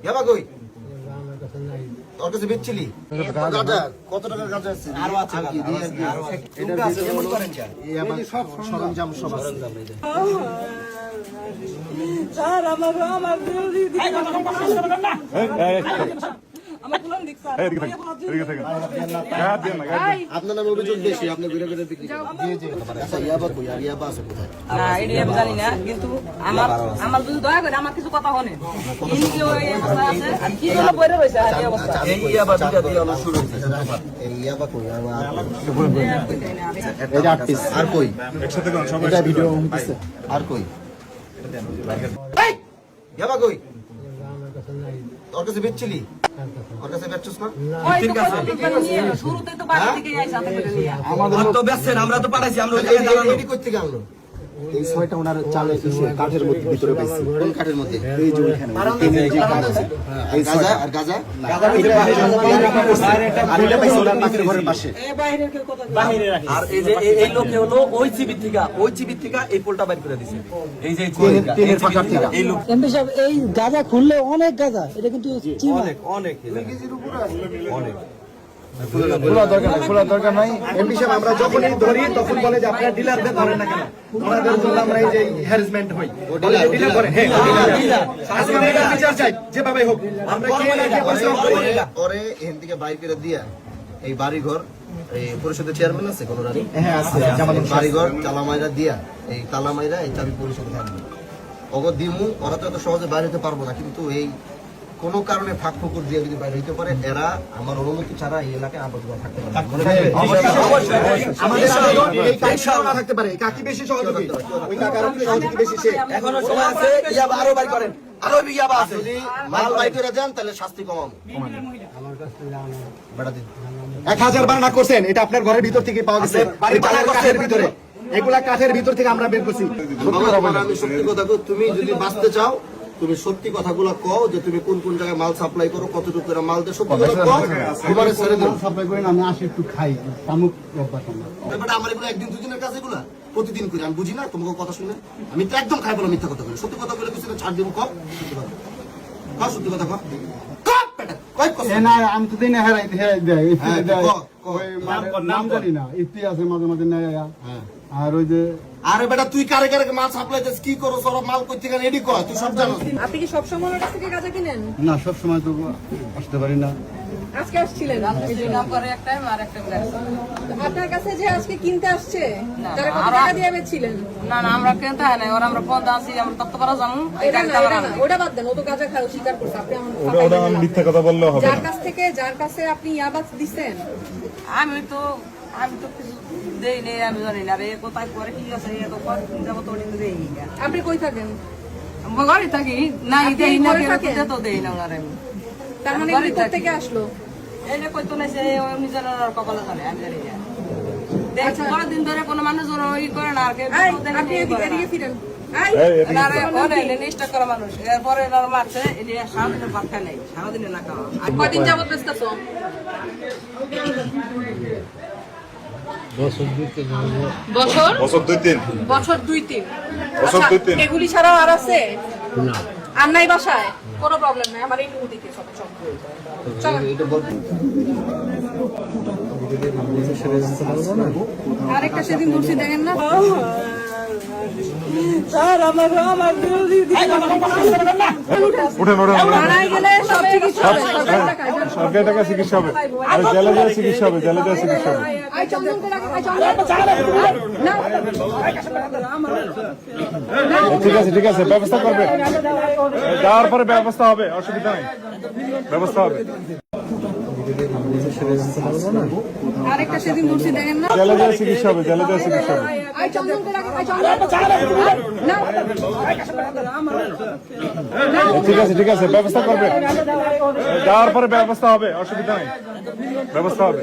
ইয়াবা কই? তোর কাছে বেচছিলি? গাঁজা কত টাকার গাঁজা আছে? আরো আছে কি দিয়ে এটা আছে এমন করেন কেন? ইয়াবা সব সরঞ্জাম সব আছে। স্যার আমার বিরোধী আপনার নামে অভিযোগ বেশি, আপনি ঘুরে ঘুরে বিক্রি করেন। আচ্ছা ইয়াবা কই? আর ইয়াবা আছে কোথায়? না এটা আমি জানি না, কিন্তু আমার যদি দয়া করে আমার কিছু কথা হনে এই অবস্থা আছে আর কি জন্য পড়ে রয়েছে এই অবস্থা। এই ইয়াবা দুইটা দিয়ে আমরা শুরু হইছে। এই ইয়াবা কই? এই আর্টিস্ট আর কই? একসাথে কোন সবাই এটা ভিডিও হইছে আর কই? এই ইয়াবা কই? তোর কাছে বেচছিলি? ওর কাছে বেচছস না? ঠিক আছে শুরুতে তো বাড়ি থেকে আইসা হাতে করে নিয়ে আমাদের তো বেচছেন, আমরা তো পাঠাইছি, আমরা ওই জায়গায় দাঁড়ানো। এডি কই থেকে আনলো? এই ছয়টা ওনার চালে এসে কাঠের মধ্যে ভিতরে পাইছি। কোন কাঠের মধ্যে? এই যে ওখানে তিনের যে কাঠ আছে। এই গাজা আর গাজা গাজা ভিতরে আর এটা পাইছি ওনার পাশের ঘরের পাশে। এই বাইরের কেউ কথা বাহিরে রাখি। আর এই যে এই লোকে হলো ওই চিবির থেকে এই পোলটা বাইর করে দিছে। এই যে তিনের ফাঁকার থেকে এই লোক এমপি সাহেব এই গাঁজা খুললে অনেক গাঁজা, এটা কিন্তু অনেক খোলা দরকার নাই। এমপি সাহেব আমরা যখনই ধরি তখন বলে যে আপনারা ডিলারদের ধরেন না কেন? ওনাদের জন্য আমরা এই যে হ্যারাসমেন্ট হই। বলে যে ডিলার করে, হ্যাঁ ডিলার। আজকে আমরা এটা বিচার চাই যেভাবে হোক। আমরা কে লাগে পরিশ্রম করি। পরে এখান থেকে বাইর করে দিয়া এই বাড়িঘর এই পরিষদের চেয়ারম্যান আছে কোন রানী? হ্যাঁ আছে। বাড়িঘর তালামাইরা দিয়া এই তালামাইরা এই চাবি পরিষদে থাকবে। ওগো দিমু, ওরা তো এত সহজে বাইরে হতে পারবো না, কিন্তু এই কোন কারণে ফাঁক ফুকুর দিয়ে যদি বাইরে হইতে পারে, এরা আমার অনুমতি ছাড়া এই এলাকায় আবদ্ধ থাকতে পারে। আমাদের এই কাজটাও না থাকতে পারে। কাকি বেশি সহযোগী, ওই কাকার সহযোগী বেশি। সে এখনো সময় আছে, ইয়াবা আরো বাইর করেন, আরো ইয়াবা আছে। যদি মাল বাইর করে যান তাহলে শাস্তি কমাবো। বেড়া দিন 1000 বার না করছেন, এটা আপনার ঘরের ভিতর থেকে পাওয়া গেছে। কাঠের ভিতরে, এগুলা কাঠের ভিতর থেকে আমরা বের করছি। আমি সত্যি কথা কই, তুমি যদি বাঁচতে চাও তুমি সত্যি কথাগুলো কও যে তুমি কোন কোন জায়গায় মাল সাপ্লাই করো, কতটুকু করে মাল দেয়, সত্যি কথা কও। তোমারে ছেড়ে দেব। সাপ্লাই করি না, আমি আসি একটু খাই তামুক অভ্যাস আমার। ব্যাপারটা আমার এগুলো একদিন দুদিনের কাজ, এগুলা প্রতিদিন করি। আমি বুঝি না তোমাকে কথা শুনে? আমি তো একদম খাই বলো, মিথ্যা কথা বলি। সত্যি কথা বলে কিছু ছাড় দিব। কও সত্যি কথা, কও সত্যি কথা, কও কও বেটা, কই কও। এ না আমি তো দিনে হেরাই দেয় হ্যাঁ, ওই নাম জানি না, ইতি আছে মাঝে মাঝে নেয়। হ্যাঁ আর ওই যে আরে বেটা তুই কারে কারে মাল সাপ্লাই দিস, কি করো, সব মাল কই থেকে এডি কয়, তুই সব জানো। আপনি কি সব সময় ওর কাছ থেকে গাঁজা কিনেন? না সব সময় তো আসতে পারি না। আজকে আসছিলেন? আপনি দুই নাম্বারে একটা আর একটা গ্লাস। আপনার কাছে যে আজকে কিনতে আসছে তারা কত টাকা দিয়ে বেচছিলেন? না না আমরা কিনতে হয় না, ওরা আমরা পদ আছি, আমরা তত্ত্ব করা জানো। এটা না ওটা বাদ দেন, ও তো গাঁজা খায়, স্বীকার করছে। আপনি ওটা মিথ্যা কথা বললেও হবে। যার কাছে আপনি ইয়াবা দিচ্ছেন, আমি তো কিছু দেই নেই, আমি জানি না রে কোথায় করে কি আছে। আপনি কই থাকেন? ঘরে থাকি। না দেই না, তো দেই না ওনারে। তার মানে থেকে আসলো এনে কইতো না যে নিজের কপালে জানে, আমি জানি না। দেখছি কতদিন ধরে কোনো মানুষ ই করে না। আর আপনি এদিকে ফিরেন। এরপরে মারছে, সারাদিনে ভাত খায় নাই, সারাদিনে না খাওয়া। কয়দিন যাবত বেচতেছো? বছর দুই তিন। এগুলি ছাড়াও আর আছে? আর নাই বাসায়? কোনো প্রবলেম নাই, আমার এইটুকু দিকে সব আরেকটা সেদিন বলছি দেখেন না স্যার, আমার বিরোধী মারাই গেলে সব চিকিৎসা হবে, সরকারি টাকা চিকিৎসা হবে, জেলে দেওয়া চিকিৎসা হবে, জেলে দেওয়া চিকিৎসা হবে। ঠিক আছে ব্যবস্থা করবে, যাওয়ার পরে ব্যবস্থা হবে, অসুবিধা নেই, ব্যবস্থা হবে। আরেকটা সেদিন বলছি দেখেন না, জেলে দেওয়া চিকিৎসা হবে, জেলে দেওয়া চিকিৎসা হবে। ঠিক আছে ব্যবস্থা করবে, যাওয়ার পরে ব্যবস্থা হবে, অসুবিধা নেই, ব্যবস্থা হবে।